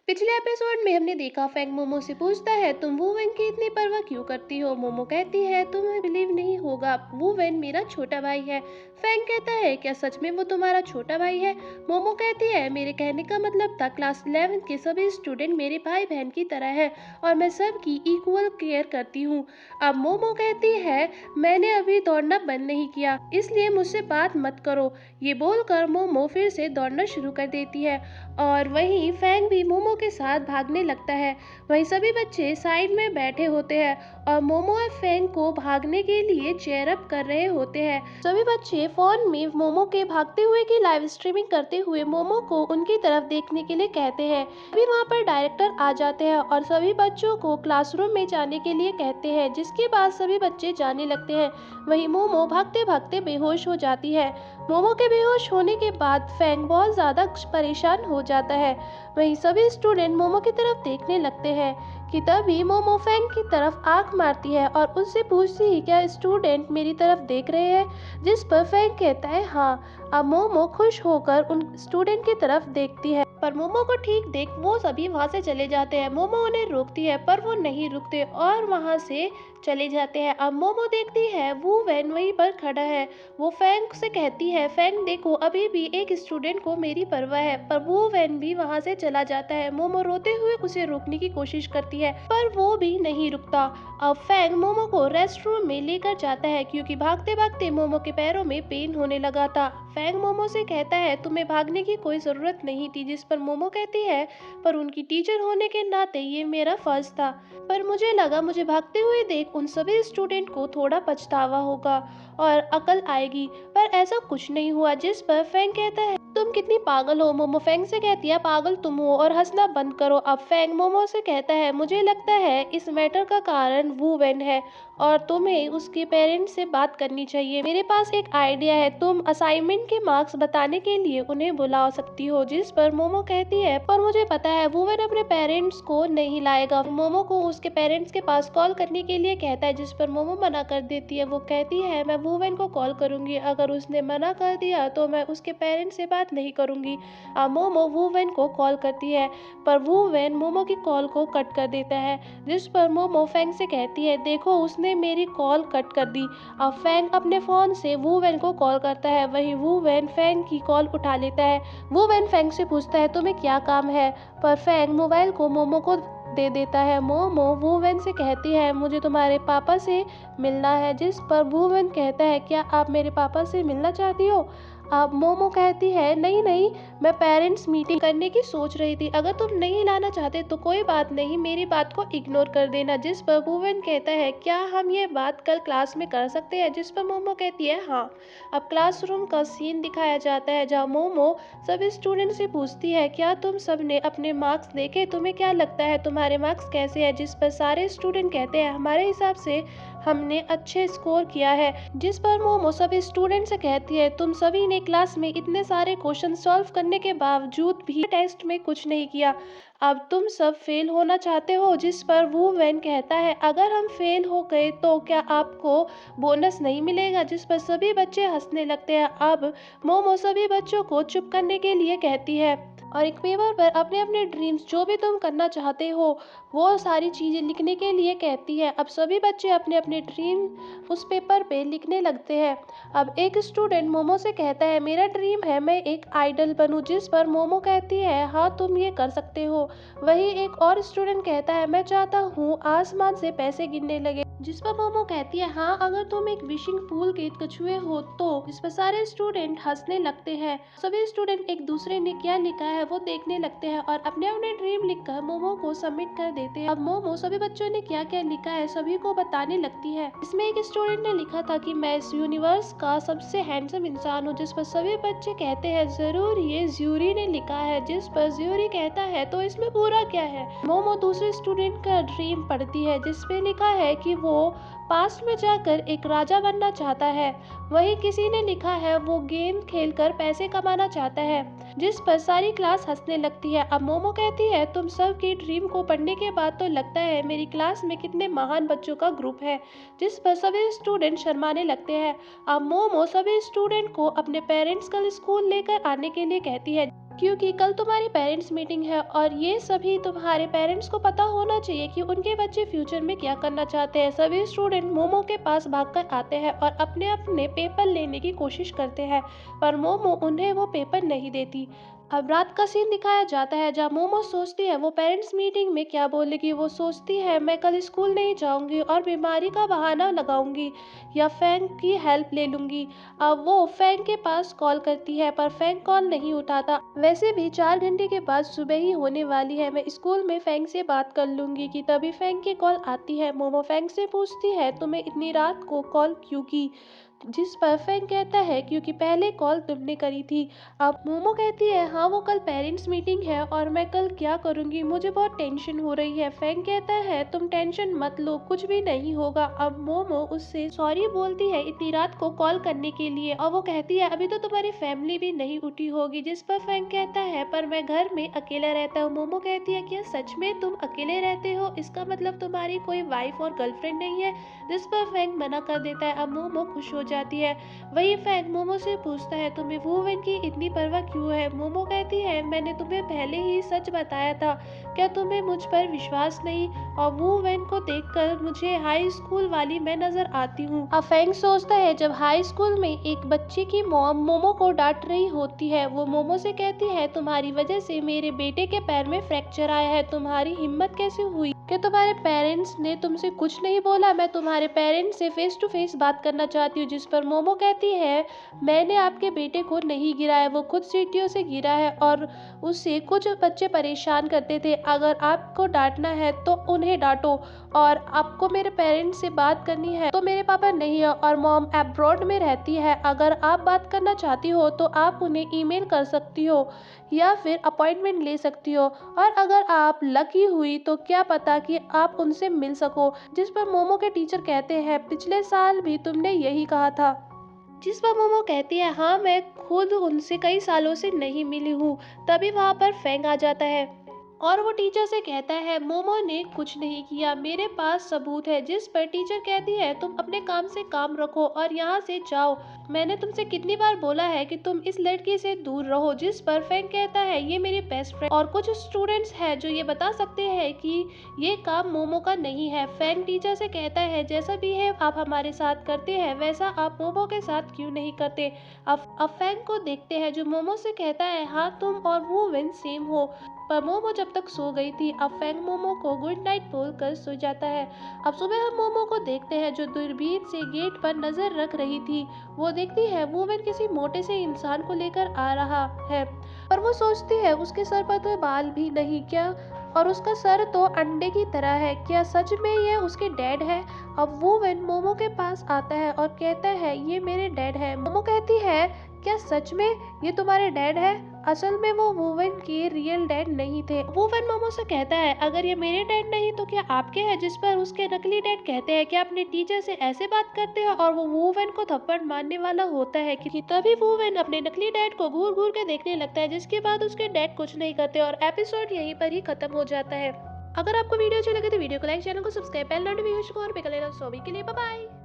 पिछले एपिसोड में हमने देखा फैंग मोमो से पूछता है तुम वुवेन की इतनी परवाह क्यों करती हो। मोमो कहती है तुम्हें बिलीव नहीं होगा, वुवेन मेरा छोटा भाई है। फैंग कहता है क्या सच में वो तुम्हारा छोटा भाई है। मोमो कहती है मेरे कहने का मतलब था क्लास 11 के सभी स्टूडेंट मेरे भाई बहन की तरह है और मैं सबकी इक्वल केयर करती हूँ। अब मोमो कहती है मैंने अभी दौड़ना बंद नहीं किया, इसलिए मुझसे बात मत करो। ये बोलकर मोमो फिर से दौड़ना शुरू कर देती है और वहीं फैंग भी मोमो के साथ भागने लगता है। वहीं सभी बच्चे साइड में बैठे होते हैं और मोमो और फैंग को भागने के लिए चेयर अप कर रहे होते हैं। सभी बच्चे फोन में मोमो के भागते हुए की लाइव स्ट्रीमिंग करते हुए मोमो को उनकी तरफ देखने के लिए कहते हैं। अभी वहाँ पर डायरेक्टर आ जाते हैं और सभी बच्चों को क्लासरूम में जाने के लिए कहते हैं, जिसके बाद सभी बच्चे जाने लगते हैं। वहीं मोमो भागते भागते बेहोश हो जाती है। मोमो के बेहोश होने के बाद फैंग बहुत ज्यादा परेशान हो जाता है। वहीं सभी स्टूडेंट मोमो की तरफ देखने लगते हैं कि तभी मोमो फैंग की तरफ आंख मारती है और उससे पूछती है क्या स्टूडेंट मेरी तरफ देख रहे हैं, जिस पर फैंग कहता है हाँ। अब मोमो खुश होकर उन स्टूडेंट की तरफ देखती है, पर मोमो को ठीक देख वो सभी वहां से चले जाते हैं। मोमो उन्हें रोकती है पर वो नहीं रुकते और वहां से चले जाते हैं। अब मोमो देखती है वुवेन वहीं पर खड़ा है। वो फैंग से कहती है फैंग देखो अभी भी एक स्टूडेंट को मेरी परवाह है, पर वुवेन भी वहां से चला जाता है। मोमो रोते हुए उसे रोकने की कोशिश करती है पर वो भी नहीं रुकता। अब फैंग मोमो को रेस्ट रूम में लेकर जाता है क्योंकि भागते भागते मोमो के पैरों में पेन होने लगा था। फैंग मोमो से कहता है तुम्हें भागने की कोई जरूरत नहीं थी, जिस पर मोमो कहती है पर उनकी टीचर होने के नाते ये मेरा फर्ज था, पर मुझे लगा मुझे भागते हुए देख उन सभी स्टूडेंट को थोड़ा पछतावा होगा और अकल आएगी, पर ऐसा कुछ नहीं हुआ। जिस पर फैंग कहता है तुम कितनी पागल हो। मोमो फैंग से कहती है पागल तुम हो और हंसना बंद करो। अब फैंग मोमो से कहता है मुझे लगता है इस मैटर का कारण वुवेन है और तुम्हें उसके पेरेंट्स से बात करनी चाहिए। मेरे पास एक आइडिया है, तुम असाइनमेंट के मार्क्स बताने के लिए उन्हें बुला सकती हो। जिस पर मोमो कहती है पर मुझे पता है वुवेन अपने पेरेंट्स को नहीं लाएगा। मोमो को उसके पेरेंट्स के पास कॉल करने के लिए कहता है, जिस पर मोमो मना कर देती है। वो कहती है मैं वुवेन को कॉल करूंगी, अगर उसने मना कर दिया तो मैं उसके पेरेंट्स से बात नहीं करूंगी। मोमो वुवेन को कॉल करती है पर वुवेन मोमो की कॉल को कट कर देता है, जिस पर मोमो फैंग से कहती है देखो उसने मेरी कॉल कट कर दी। अब फैंग अपने फोन से वुवेन को कॉल करता है, वहीं वुवेन फैंग की कॉल उठा लेता है। वुवेन फैंग से पूछता है तुम्हें क्या काम है, पर फैंग मोबाइल को मोमो को दे देता है। मोमो वुवेन से कहती है मुझे तुम्हारे पापा से मिलना है, जिस पर वुवेन कहता है क्या आप मेरे पापा से मिलना चाहती हो। अब मोमो कहती है नहीं नहीं, मैं पेरेंट्स मीटिंग करने की सोच रही थी, अगर तुम नहीं लाना चाहते तो कोई बात नहीं, मेरी बात को इग्नोर कर देना। जिस पर वुवेन कहता है क्या हम ये बात कल क्लास में कर सकते हैं, जिस पर मोमो कहती है हाँ। अब क्लासरूम का सीन दिखाया जाता है जहाँ मोमो सभी स्टूडेंट से पूछती है क्या तुम सब ने अपने मार्क्स देखे, तुम्हें क्या लगता है तुम्हारे मार्क्स कैसे हैं। जिस पर सारे स्टूडेंट कहते हैं हमारे हिसाब से हमने अच्छे स्कोर किया है। जिस पर मोमो सभी स्टूडेंट से कहती है तुम सभी ने क्लास में इतने सारे क्वेश्चन सॉल्व करने के बावजूद भी टेस्ट में कुछ नहीं किया, अब तुम सब फेल होना चाहते हो। जिस पर वुवेन कहता है अगर हम फेल हो गए तो क्या आपको बोनस नहीं मिलेगा। जिस पर सभी बच्चे हंसने लगते हैं। अब मोमो सभी बच्चों को चुप करने के लिए कहती है और एक पेपर पर अपने अपने ड्रीम्स जो भी तुम करना चाहते हो वो सारी चीज़ें लिखने के लिए कहती है। अब सभी बच्चे अपने अपने ड्रीम उस पेपर पे लिखने लगते हैं। अब एक स्टूडेंट मोमो से कहता है मेरा ड्रीम है मैं एक आइडल बनूं, जिस पर मोमो कहती है हाँ तुम ये कर सकते हो। वहीं एक और स्टूडेंट कहता है मैं चाहता हूँ आसमान से पैसे गिरने लगे, जिस पर मोमो कहती है हाँ अगर तुम एक विशिंग पूल के कछुए हो तो। इस पर सारे स्टूडेंट हंसने लगते हैं। सभी स्टूडेंट एक दूसरे ने क्या लिखा है वो देखने लगते हैं और अपने अपने ड्रीम लिखकर मोमो को सबमिट कर देते हैं। अब मोमो सभी बच्चों ने क्या क्या लिखा है सभी को बताने लगती है। इसमें एक स्टूडेंट ने लिखा था कि मैं इस यूनिवर्स का सबसे हैंडसम इंसान हूँ, जिस पर सभी बच्चे कहते हैं जरूर ये ज्यूरी ने लिखा है। जिस पर ज्यूरी कहता है तो इसमें पूरा क्या है। मोमो दूसरे स्टूडेंट का ड्रीम पढ़ती है जिसपे लिखा है कि वो पास्ट में जाकर एक राजा बनना चाहता है। वहीं किसी ने लिखा है वो गेम खेलकर पैसे कमाना चाहता है, जिस पर सारी क्लास हंसने लगती है। अब मोमो कहती है तुम सब की ड्रीम को पढ़ने के बाद तो लगता है मेरी क्लास में कितने महान बच्चों का ग्रुप है, जिस पर सभी स्टूडेंट शर्माने लगते हैं। अब मोमो सभी स्टूडेंट को अपने पेरेंट्स कल स्कूल लेकर आने के लिए कहती है, क्योंकि कल तुम्हारी पेरेंट्स मीटिंग है और ये सभी तुम्हारे पेरेंट्स को पता होना चाहिए कि उनके बच्चे फ्यूचर में क्या करना चाहते हैं। सभी स्टूडेंट मोमो के पास भागकर आते हैं और अपने अपने पेपर लेने की कोशिश करते हैं, पर मोमो उन्हें वो पेपर नहीं देती। अब रात का सीन दिखाया जाता है जहाँ मोमो सोचती है वो पेरेंट्स मीटिंग में क्या बोलेगी। वो सोचती है मैं कल स्कूल नहीं जाऊंगी और बीमारी का बहाना लगाऊंगी या फैंग की हेल्प ले लूंगी। अब वो फैंग के पास कॉल करती है पर फैंग कॉल नहीं उठाता। वैसे भी 4 घंटे के बाद सुबह ही होने वाली है, मैं स्कूल में फैंग से बात कर लूंगी। कि तभी फैंग की कॉल आती है। मोमो फैंग से पूछती है तुम्हें इतनी रात को कॉल क्यों की, जिस पर फैंग कहता है क्योंकि पहले कॉल तुमने करी थी। अब मोमो कहती है हाँ वो कल पेरेंट्स मीटिंग है और मैं कल क्या करूंगी, मुझे बहुत टेंशन हो रही है। फैंग कहता है तुम टेंशन मत लो, कुछ भी नहीं होगा। अब मोमो उससे सॉरी बोलती है इतनी रात को कॉल करने के लिए और वो कहती है अभी तो तुम्हारी फैमिली भी नहीं उठी होगी। जिस पर फैंग कहता है पर मैं घर में अकेला रहता हूँ। मोमो कहती है क्या सच में तुम अकेले रहते हो, इसका मतलब तुम्हारी कोई वाइफ और गर्लफ्रेंड नहीं है। जिस पर फैंग मना कर देता है। अब मोमो खुश हो जाती है। वही फैंग मोमो से पूछता है तुम्हें वू वेन की इतनी परवाह क्यों है। मोमो कहती है मैंने तुम्हें पहले ही सच बताया था, क्या तुम्हें मुझ पर विश्वास नहीं। और वू वेन को देखकर मुझे हाई स्कूल वाली मैं नजर आती हूँ। अब फैंग सोचता है जब हाई स्कूल में एक बच्चे की मॉम मोमो को डांट रही होती है। वो मोमो से कहती है तुम्हारी वजह से मेरे बेटे के पैर में फ्रैक्चर आया है, तुम्हारी हिम्मत कैसे हुई कि तुम्हारे पेरेंट्स ने तुमसे कुछ नहीं बोला। मैं तुम्हारे पेरेंट्स से फेस टू फेस बात करना चाहती हूँ। जिस पर मोमो कहती है मैंने आपके बेटे को नहीं गिराया, वो खुद सीढ़ियों से गिरा है और उससे कुछ बच्चे परेशान करते थे। अगर आपको डांटना है तो उन्हें डांटो और आपको मेरे पेरेंट्स से बात करनी है तो मेरे पापा नहीं है और मॉम अब्रॉड में रहती है। अगर आप बात करना चाहती हो तो आप उन्हें ईमेल कर सकती हो या फिर अपॉइंटमेंट ले सकती हो और अगर आप लकी हुई तो क्या पता कि आप उनसे मिल सको। जिस पर मोमो के टीचर कहते हैं पिछले साल भी तुमने यही कहा था। जिस पर मोमो कहती है हाँ मैं खुद उनसे कई सालों से नहीं मिली हूँ। तभी वहाँ पर फैंग आ जाता है और वो टीचर से कहता है मोमो ने कुछ नहीं किया, मेरे पास सबूत है। जिस पर टीचर कहती है तुम अपने काम से काम रखो और यहाँ से जाओ, मैंने तुमसे कितनी बार बोला है कि तुम इस लड़की से दूर रहो। जिस पर फैंग कहता है ये मेरी बेस्ट फ्रेंड और कुछ स्टूडेंट्स हैं जो ये बता सकते हैं कि ये काम मोमो का नहीं है। फैंग टीचर से कहता है जैसा भी है आप हमारे साथ करते हैं वैसा आप मोमो के साथ क्यों नहीं करते। अब फैंग को देखते हैं जो मोमो से कहता है हाँ तुम और वो विन सेम हो। पर मोमो जब तक सो गई थी। अब फैंग मोमो को गुड नाइट बोलकर सो जाता है। अब सुबह हम मोमो को देखते हैं जो दूरबीन से गेट पर नजर रख रही थी। वो देखती है वूमेन किसी मोटे से इंसान को लेकर आ रहा है पर वो सोचती है उसके सर पर तो बाल भी नहीं क्या और उसका सर तो अंडे की तरह है, क्या सच में ये उसके डैड है। अब वूमेन मोमो के पास आता है और कहता है ये मेरे डैड है। मोमो कहती है क्या सच में ये तुम्हारे डैड है। असल में वो वूवन के रियल डैड नहीं थे। वूवन मोमो से कहता है अगर ये मेरे डैड नहीं तो क्या आपके हैं। जिस पर उसके नकली डैड कहते हैं क्या अपने टीचर से ऐसे बात करते हैं और वो वूवन को थप्पड़ मारने वाला होता है कि तभी वूवन अपने नकली डैड को घूर घूर के देखने लगता है, जिसके बाद उसके डैड कुछ नहीं करते और एपिसोड यहीं पर ही खत्म हो जाता है। अगर आपको वीडियो अच्छी लगे तो वीडियो को लाइक, चैनल को सब्सक्राइब, बेल नोटिफिकेशन को और पे कर लेना। सो अभी के लिए बाय बाय।